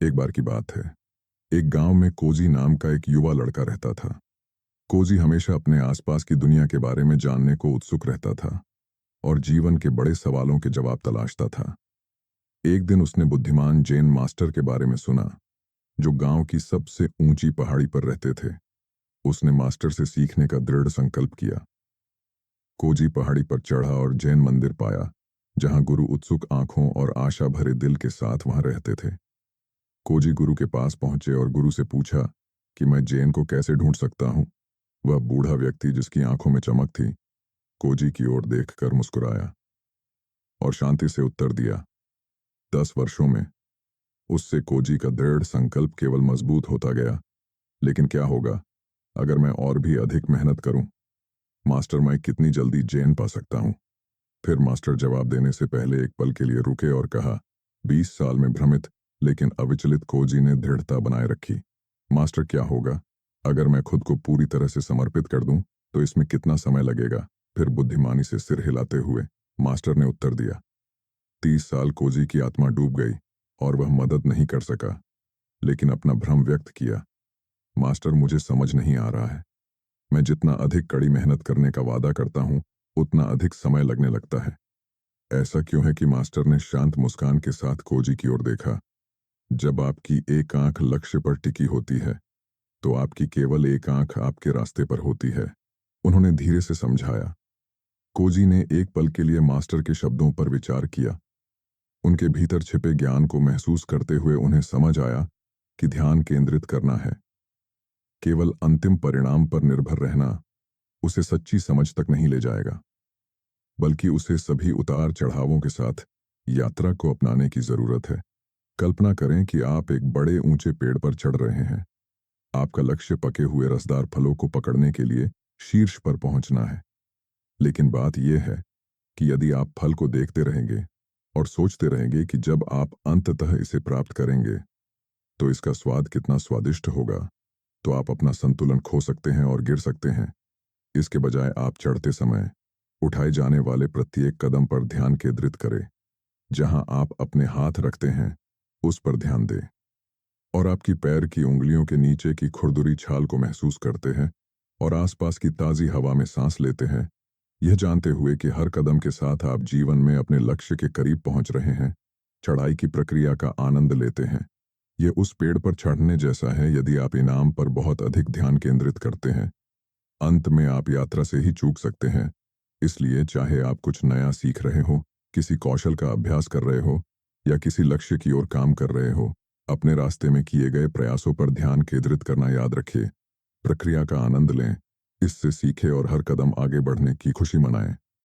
एक बार की बात है। एक गांव में कोजी नाम का एक युवा लड़का रहता था। कोजी हमेशा अपने आसपास की दुनिया के बारे में जानने को उत्सुक रहता था और जीवन के बड़े सवालों के जवाब तलाशता था। एक दिन उसने बुद्धिमान जैन मास्टर के बारे में सुना, जो गांव की सबसे ऊंची पहाड़ी पर रहते थे। उसने मास्टर से सीखने का दृढ़ संकल्प किया। कोजी पहाड़ी पर चढ़ा और जैन मंदिर पाया, जहां गुरु उत्सुक आंखों और आशा भरे दिल के साथ वहां रहते थे। कोजी गुरु के पास पहुंचे और गुरु से पूछा कि मैं जैन को कैसे ढूंढ सकता हूं। वह बूढ़ा व्यक्ति, जिसकी आंखों में चमक थी, कोजी की ओर देखकर मुस्कुराया और शांति से उत्तर दिया, 10 वर्षों में। उससे कोजी का दृढ़ संकल्प केवल मजबूत होता गया। लेकिन क्या होगा अगर मैं और भी अधिक मेहनत करूं? मास्टर, मैं कितनी जल्दी जैन पा सकता हूं? फिर मास्टर जवाब देने से पहले एक पल के लिए रुके और कहा, 20 साल में भ्रमित लेकिन अविचलित कोजी ने दृढ़ता बनाए रखी। मास्टर, क्या होगा अगर मैं खुद को पूरी तरह से समर्पित कर दूं? तो इसमें कितना समय लगेगा? फिर बुद्धिमानी से सिर हिलाते हुए मास्टर ने उत्तर दिया, 30 साल। कोजी की आत्मा डूब गई और वह मदद नहीं कर सका, लेकिन अपना भ्रम व्यक्त किया। मास्टर, मुझे समझ नहीं आ रहा है। मैं जितना अधिक कड़ी मेहनत करने का वादा करता हूं, उतना अधिक समय लगने लगता है। ऐसा क्यों है? कि मास्टर ने शांत मुस्कान के साथ कोजी की ओर देखा। जब आपकी एक आंख लक्ष्य पर टिकी होती है, तो आपकी केवल एक आंख आपके रास्ते पर होती है, उन्होंने धीरे से समझाया। कोजी ने एक पल के लिए मास्टर के शब्दों पर विचार किया। उनके भीतर छिपे ज्ञान को महसूस करते हुए उन्हें समझ आया कि ध्यान केंद्रित करना है। केवल अंतिम परिणाम पर निर्भर रहना उसे सच्ची समझ तक नहीं ले जाएगा, बल्कि उसे सभी उतार चढ़ावों के साथ यात्रा को अपनाने की जरूरत है। कल्पना करें कि आप एक बड़े ऊंचे पेड़ पर चढ़ रहे हैं। आपका लक्ष्य पके हुए रसदार फलों को पकड़ने के लिए शीर्ष पर पहुंचना है। लेकिन बात यह है कि यदि आप फल को देखते रहेंगे और सोचते रहेंगे कि जब आप अंततः इसे प्राप्त करेंगे तो इसका स्वाद कितना स्वादिष्ट होगा, तो आप अपना संतुलन खो सकते हैं और गिर सकते हैं। इसके बजाय आप चढ़ते समय उठाए जाने वाले प्रत्येक कदम पर ध्यान केंद्रित करें। जहां आप अपने हाथ रखते हैं, उस पर ध्यान दें और आपकी पैर की उंगलियों के नीचे की खुरदुरी छाल को महसूस करते हैं और आसपास की ताजी हवा में सांस लेते हैं, यह जानते हुए कि हर कदम के साथ आप जीवन में अपने लक्ष्य के करीब पहुंच रहे हैं। चढ़ाई की प्रक्रिया का आनंद लेते हैं। यह उस पेड़ पर चढ़ने जैसा है। यदि आप इनाम पर बहुत अधिक ध्यान केंद्रित करते हैं, अंत में आप यात्रा से ही चूक सकते हैं। इसलिए चाहे आप कुछ नया सीख रहे हो, किसी कौशल का अभ्यास कर रहे हो या किसी लक्ष्य की ओर काम कर रहे हो, अपने रास्ते में किए गए प्रयासों पर ध्यान केंद्रित करना याद रखिए। प्रक्रिया का आनंद लें, इससे सीखें और हर कदम आगे बढ़ने की खुशी मनाएं।